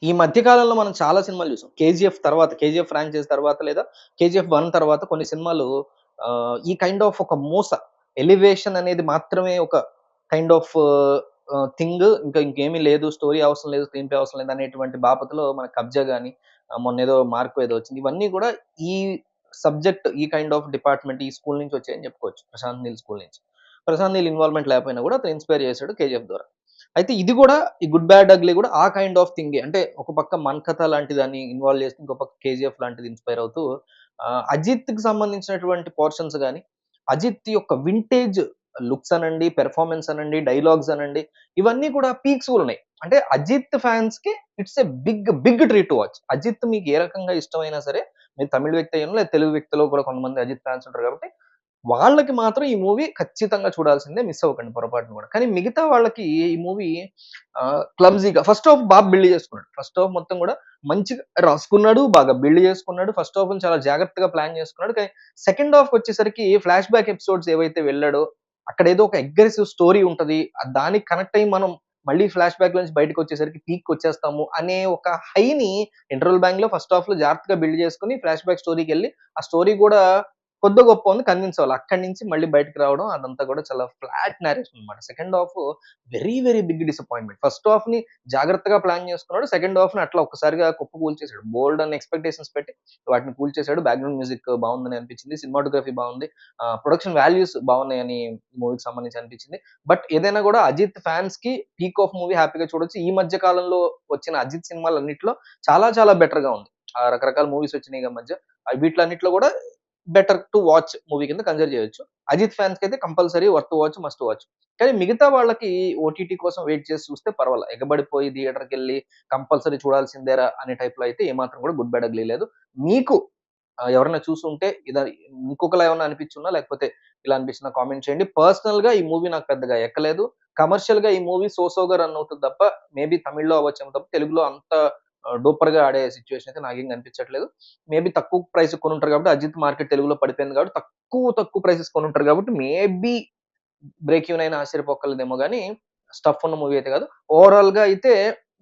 ఈ మధ్య కాలంలో మనం చాలా సినిమాలు చూసాం. 'కేజీఎఫ్' తర్వాత 'కేజీఎఫ్' ఫ్రాంచైజ్ తర్వాత లేదా 'కేజీఎఫ్ 1' తర్వాత కొన్ని సినిమాలు ఈ కైండ్ ఆఫ్ ఒక ఎలివేషన్ అనేది మాత్రమే ఒక కైండ్ ఆఫ్ థింగ్ ఇంకేమీ లేదు. స్టోరీ అవసరం లేదు, స్క్రీన్ ప్లే అవసరం లేదు అనేటువంటి బాపతిలో మన 'కబ్జా' గాని, మొన్నేదో 'మార్కో' ఏదో వచ్చింది. ఇవన్నీ కూడా ఈ సబ్జెక్ట్ ఈ కైండ్ ఆఫ్ డిపార్ట్‌మెంట్ ఈ స్కూల్ నుంచి వచ్చాయని చెప్పుకోవచ్చు. ప్రశాంత్ నీల్ స్కూల్ నుంచి. ప్రశాంత్ నీల్ ఇన్వాల్వ్‌మెంట్ లేకపోయినా కూడా అతను ఇన్‌స్పైర్ చేసాడు 'కేజీఎఫ్' ద్వారా. అయితే ఇది గూడా ఈ 'గుడ్ బ్యాడ్ అగ్లీ' గూడా ఆ కైండ్ ఆఫ్ థింగే. అంటే ఒక పక్క 'మన్ కథ' లాంటి దాన్ని ఇన్వాల్వ్ చేసి, ఇంకో పక్క 'కేజీఎఫ్' లాంటిది ఇన్‌స్పైర్ అవుతూ అజిత్‌కి సంబంధించినటువంటి పోర్షన్స్ గాని, అజిత్ యొక్క వింటేజ్ లుక్స్ అనండి, పెర్ఫార్మన్స్ అనండి, డైలాగ్స్ అనండి, ఇవన్నీ కూడా పీక్స్ ఉన్నాయి. అంటే అజిత్ ఫ్యాన్స్‌కి it's a big treat to watch. Ajith మీకు ఏ రకంగా ఇష్టమైనా సరే, మీరు తమిళ్ వ్యక్తి అయ్యున్నా, లేదా తెలుగు వ్యక్తిలో కూడా కొంతమంది అజిత్ ఫ్యాన్స్ ఉంటారు కాబట్టి వాళ్ళకి మాత్రం ఈ మూవీ ఖచ్చితంగా చూడాల్సిందే. మిస్ అవ్వకండి పొరపాటున కూడా. కానీ మిగతా వాళ్ళకి ఈ మూవీ క్లమ్జీగా ఫస్ట్ హాఫ్ బిల్డ్ చేసుకున్నాడు. ఫస్ట్ హాఫ్ మొత్తం కూడా మంచిగా రాసుకున్నాడు. బాగా బిల్డ్ చేసుకున్నాడు. ఫస్ట్ హాఫ్‌ని చాలా జాగ్రత్తగా ప్లాన్ చేసుకున్నాడు. కానీ సెకండ్ హాఫ్‌కొచ్చేసరికి ఫ్లాష్ బ్యాక్ ఎపిసోడ్స్ ఏవైతే వెళ్ళాడో, అక్కడేదో ఒక అగ్రెసివ్ స్టోరీ ఉంటది. దానికి కనెక్ట్ అయ్యి మనం మళ్ళీ ఫ్లాష్ బ్యాక్‌లో నుంచి బయటకొచ్చేసరికి పీక్‌కొచ్చేస్తాము అనే ఒక హైని ఇంటర్వల్ బ్యాంక్‌లో ఫస్ట్ హాఫ్‌లో జాగ్రత్తగా బిల్డ్ చేసుకొని ఫ్లాష్ బ్యాక్ స్టోరీకెళ్ళి, ఆ స్టోరీ కూడా కొద్దో గొప్పో ఉంది కన్విన్స్ అవ్వాలి. అక్కడి నుంచి మళ్ళీ బయటికి రావడం అదంతా కూడా చాలా ఫ్లాట్ నేరేషన్ అన్నమాట. Second half very big disappointment. First హాఫ్‌ని జాగ్రత్తగా ప్లాన్ చేసుకున్నాడు. సెకండ్ హాఫ్‌ని అట్లా ఒక్కసారిగా కుప్పకూల్చేసాడు. బోలెడు అన్ని ఎక్స్‌పెక్టేషన్స్ పెట్టి వాటిని కూల్చేసాడు. బ్యాక్‌గ్రౌండ్ మ్యూజిక్ బావుందని అనిపించింది. సినిమాటోగ్రఫీ బావుంది. ప్రొడక్షన్ వాల్యూస్ బావున్నాయని మూవీకి సంబంధించి అనిపించింది. బట్ ఏదైనా కూడా అజిత్ ఫ్యాన్స్‌కి పీక్ ఆఫ్ మూవీ హ్యాపీగా చూడొచ్చు. ఈ మధ్య కాలంలో వచ్చిన అజిత్ సినిమాలన్నిట్లో చాలా బెటర్‌గా ఉంది. రకరకాల మూవీస్ వచ్చినాయిగా మధ్య. వీటిలన్నిట్లో కూడా బెటర్ టు వాచ్ మూవీ కింద కన్సిడర్ చేయొచ్చు. అజిత్ ఫ్యాన్స్‌కైతే compulsory worth watch, must watch. కానీ మిగతా వాళ్ళకి ఓటీటీ కోసం వెయిట్ చేసి చూస్తే పర్వాలా. ఎగబడిపోయి థియేటర్‌కెళ్ళి కంపల్సరీ చూడాల్సిందేరా అనే టైప్‌లో అయితే ఏమాత్రం కూడా గుడ్ బ్యాడ్ అగ్లీ లేదు. మీకు ఎవరైనా చూసుంటే ఇంకొకలా ఏమన్నా అనిపించున్నా లేకపోతే ఇలా అనిపించినా కామెంట్ చేయండి. పర్సనల్‌గా ఈ మూవీ నాకు పెద్దగా ఎక్కలేదు. కమర్షియల్‌గా ఈ మూవీ సోగా రన్ అవుతది తప్ప మేబీ తమిళ్‌లో అవ్వచ్చేమో తప్ప తెలుగులో అంత డూపర్‌గా ఆడే సిట్యుయేషన్ అయితే నాకేం కనిపించట్లేదు. మేబీ తక్కువ ప్రైస్‌కి కొనుంటారు కాబట్టి అజిత్ మార్కెట్ తెలుగులో పడిపోయింది కాబట్టి తక్కువ ప్రైసెస్ కొనుంటారు కాబట్టి మేబీ బ్రేక్ ఈవెన్ అయినా ఆశ్చర్యపోక్కర్లేదేమో గానీ స్టఫ్ ఉన్న మూవీ అయితే కాదు. ఓవరాల్‌గా అయితే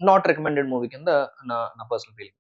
నాట్ రికమెండెడ్ మూవీ కింద నా నా పర్సనల్ ఫీలింగ్.